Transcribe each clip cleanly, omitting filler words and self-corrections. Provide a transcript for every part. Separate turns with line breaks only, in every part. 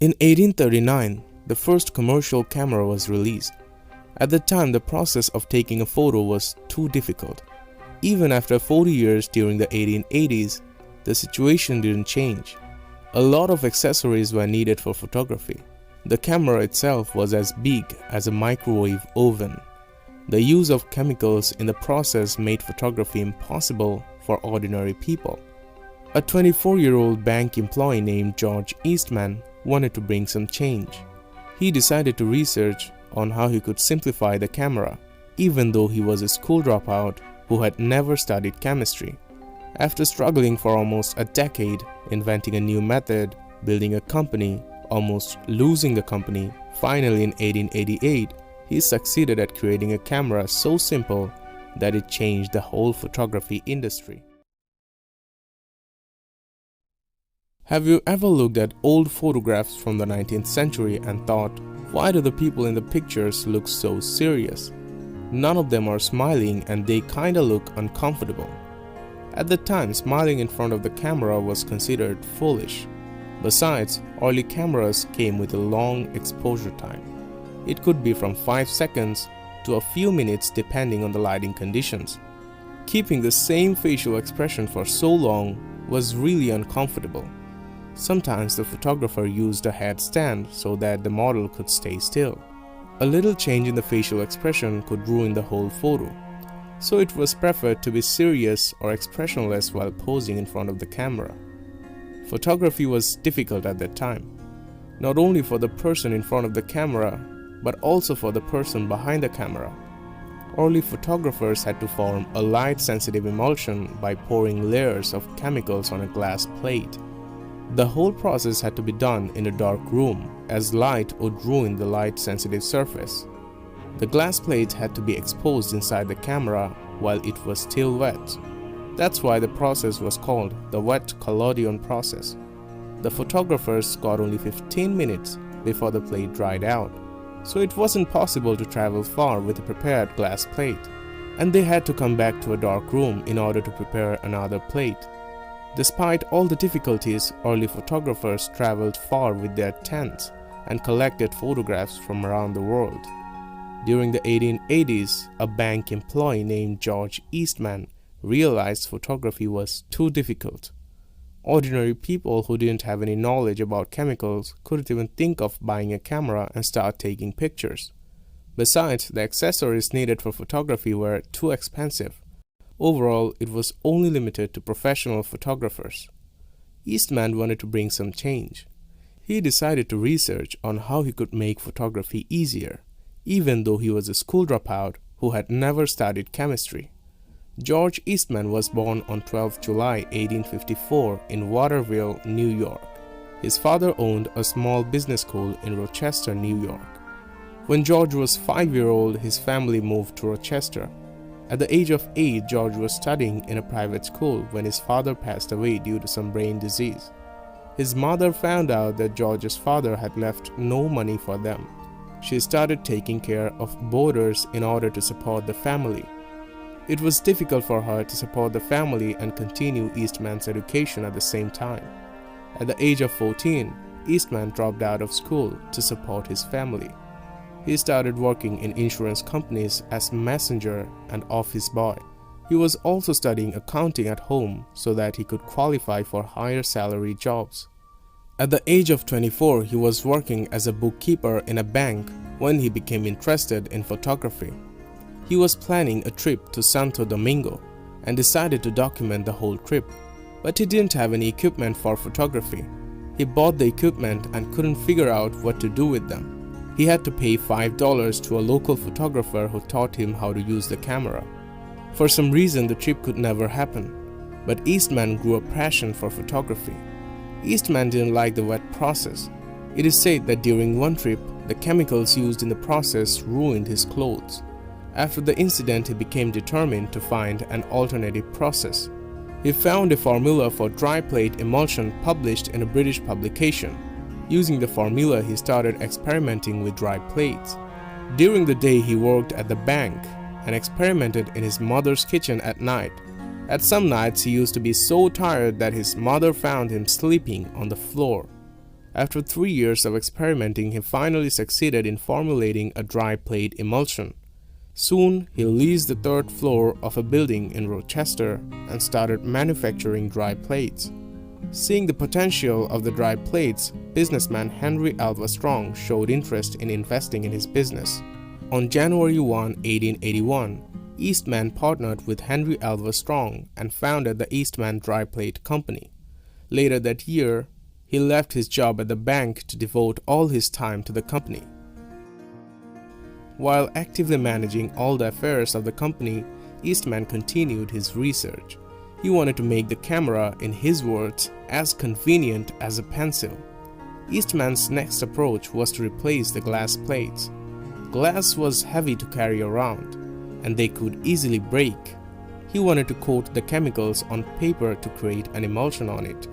In 1839, the first commercial camera was released. At the time, the process of taking a photo was too difficult. Even after 40 years during the 1880s, the situation didn't change. A lot of accessories were needed for photography. The camera itself was as big as a microwave oven. The use of chemicals in the process made photography impossible for ordinary people. A 24-year-old bank employee named George Eastman wanted to bring some change. He decided to research on how he could simplify the camera, even though he was a school dropout who had never studied chemistry. After struggling for almost a decade, inventing a new method, building a company, almost losing the company, finally in 1888, he succeeded at creating a camera so simple that it changed the whole photography industry. Have you ever looked at old photographs from the 19th century and thought, why do the people in the pictures look so serious? None of them are smiling and they kinda look uncomfortable. At the time, smiling in front of the camera was considered foolish. Besides, early cameras came with a long exposure time. It could be from 5 seconds to a few minutes depending on the lighting conditions. Keeping the same facial expression for so long was really uncomfortable. Sometimes the photographer used a headstand so that the model could stay still. A little change in the facial expression could ruin the whole photo. So it was preferred to be serious or expressionless while posing in front of the camera. Photography was difficult at that time, not only for the person in front of the camera, but also for the person behind the camera. Early photographers had to form a light-sensitive emulsion by pouring layers of chemicals on a glass plate. The whole process had to be done in a dark room, as light would ruin the light-sensitive surface. The glass plate had to be exposed inside the camera while it was still wet. That's why the process was called the wet Collodion process. The photographers got only 15 minutes before the plate dried out, so it wasn't possible to travel far with a prepared glass plate, and they had to come back to a dark room in order to prepare another plate. Despite all the difficulties, early photographers traveled far with their tents and collected photographs from around the world. During the 1880s, a bank employee named George Eastman realized photography was too difficult. Ordinary people who didn't have any knowledge about chemicals couldn't even think of buying a camera and start taking pictures. Besides, the accessories needed for photography were too expensive. Overall, it was only limited to professional photographers. Eastman wanted to bring some change. He decided to research on how he could make photography easier, even though he was a school dropout who had never studied chemistry. George Eastman was born on 12 July 1854 in Waterville, New York. His father owned a small business school in Rochester, New York. When George was 5-year-old, his family moved to Rochester. At the age of 8, George was studying in a private school when his father passed away due to some brain disease. His mother found out that George's father had left no money for them. She started taking care of boarders in order to support the family. It was difficult for her to support the family and continue Eastman's education at the same time. At the age of 14, Eastman dropped out of school to support his family. He started working in insurance companies as messenger and office boy. He was also studying accounting at home so that he could qualify for higher salary jobs. At the age of 24, he was working as a bookkeeper in a bank when he became interested in photography. He was planning a trip to Santo Domingo and decided to document the whole trip, but he didn't have any equipment for photography. He bought the equipment and couldn't figure out what to do with them. He had to pay $5 to a local photographer who taught him how to use the camera. For some reason, the trip could never happen, but Eastman grew a passion for photography. Eastman didn't like the wet process. It is said that during one trip, the chemicals used in the process ruined his clothes. After the incident, he became determined to find an alternative process. He found a formula for dry plate emulsion published in a British publication. Using the formula, he started experimenting with dry plates. During the day, he worked at the bank and experimented in his mother's kitchen at night. At some nights, he used to be so tired that his mother found him sleeping on the floor. After 3 years of experimenting, he finally succeeded in formulating a dry plate emulsion. Soon, he leased the third floor of a building in Rochester and started manufacturing dry plates. Seeing the potential of the dry plates, businessman Henry Alva Strong showed interest in investing in his business. On January 1, 1881, Eastman partnered with Henry Alva Strong and founded the Eastman Dry Plate Company. Later that year, he left his job at the bank to devote all his time to the company. While actively managing all the affairs of the company, Eastman continued his research. He wanted to make the camera, in his words, as convenient as a pencil. Eastman's next approach was to replace the glass plates. Glass was heavy to carry around, and they could easily break. He wanted to coat the chemicals on paper to create an emulsion on it.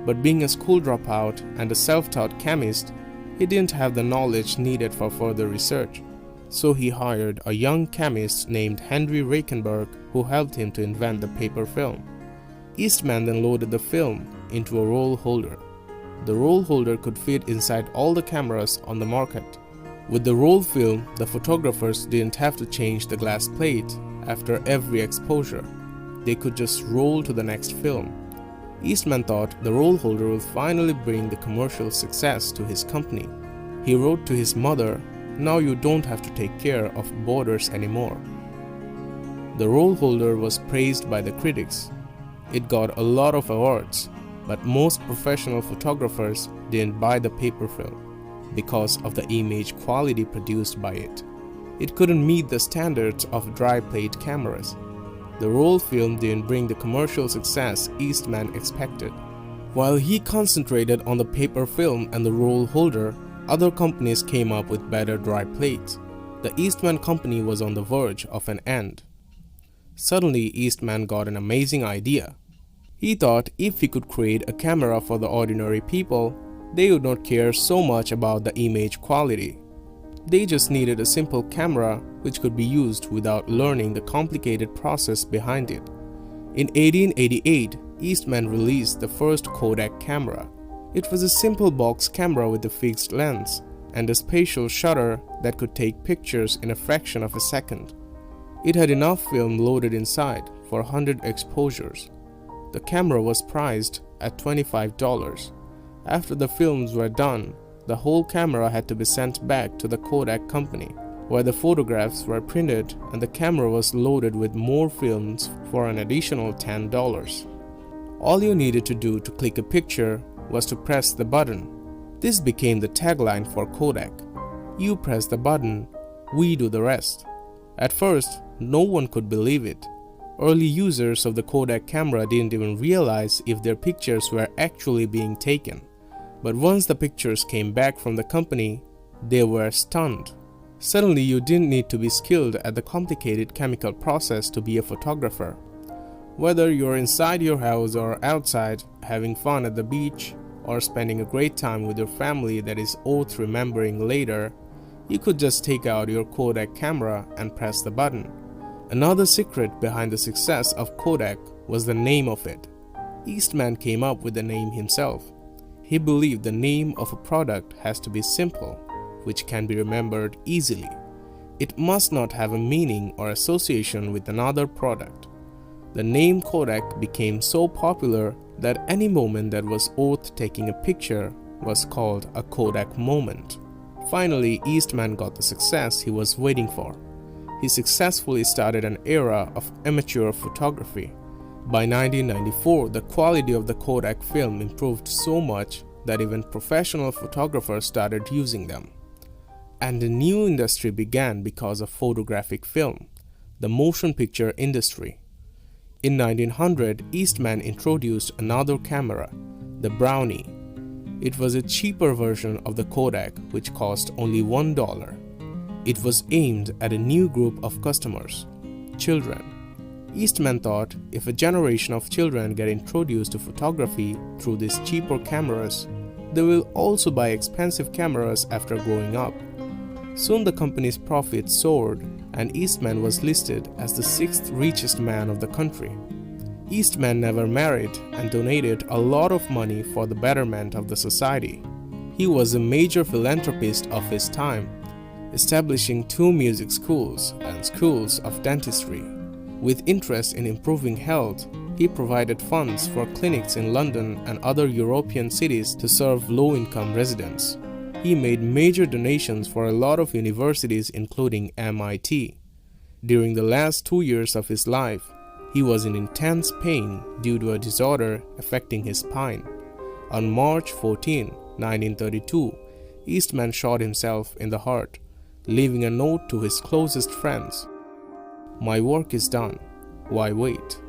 But being a school dropout and a self-taught chemist, he didn't have the knowledge needed for further research. So he hired a young chemist named Henry Reichenberg, who helped him to invent the paper film. Eastman then loaded the film into a roll holder. The roll holder could fit inside all the cameras on the market. With the roll film, the photographers didn't have to change the glass plate after every exposure. They could just roll to the next film. Eastman thought the roll holder would finally bring the commercial success to his company. He wrote to his mother, "Now you don't have to take care of borders anymore." The roll holder was praised by the critics. It got a lot of awards, but most professional photographers didn't buy the paper film because of the image quality produced by it. It couldn't meet the standards of dry plate cameras. The roll film didn't bring the commercial success Eastman expected. While he concentrated on the paper film and the roll holder, other companies came up with better dry plates. The Eastman company was on the verge of an end. Suddenly, Eastman got an amazing idea. He thought if he could create a camera for the ordinary people, they would not care so much about the image quality. They just needed a simple camera which could be used without learning the complicated process behind it. In 1888, Eastman released the first Kodak camera. It was a simple box camera with a fixed lens and a spatial shutter that could take pictures in a fraction of a second. It had enough film loaded inside for 100 exposures. The camera was priced at $25. After the films were done, the whole camera had to be sent back to the Kodak company, where the photographs were printed and the camera was loaded with more films for an additional $10. All you needed to do to click a picture was to press the button. This became the tagline for Kodak. You press the button, we do the rest. At first, no one could believe it. Early users of the Kodak camera didn't even realize if their pictures were actually being taken. But once the pictures came back from the company, they were stunned. Suddenly, you didn't need to be skilled at the complicated chemical process to be a photographer. Whether you're inside your house or outside, having fun at the beach, or spending a great time with your family that is worth remembering later, you could just take out your Kodak camera and press the button. Another secret behind the success of Kodak was the name of it. Eastman came up with the name himself. He believed the name of a product has to be simple, which can be remembered easily. It must not have a meaning or association with another product. The name Kodak became so popular that any moment that was worth taking a picture was called a Kodak moment. Finally, Eastman got the success he was waiting for. He successfully started an era of amateur photography. By 1994, the quality of the Kodak film improved so much that even professional photographers started using them. And a new industry began because of photographic film, the motion picture industry. In 1900, Eastman introduced another camera, the Brownie. It was a cheaper version of the Kodak, which cost only $1. It was aimed at a new group of customers, children. Eastman thought if a generation of children get introduced to photography through these cheaper cameras, they will also buy expensive cameras after growing up. Soon the company's profits soared, and Eastman was listed as the 6th richest man of the country. Eastman never married and donated a lot of money for the betterment of the society. He was a major philanthropist of his time, establishing 2 music schools and schools of dentistry. With interest in improving health, he provided funds for clinics in London and other European cities to serve low-income residents. He made major donations for a lot of universities including MIT. During the last 2 years of his life, he was in intense pain due to a disorder affecting his spine. On March 14, 1932, Eastman shot himself in the heart, leaving a note to his closest friends. "My work is done. Why wait?"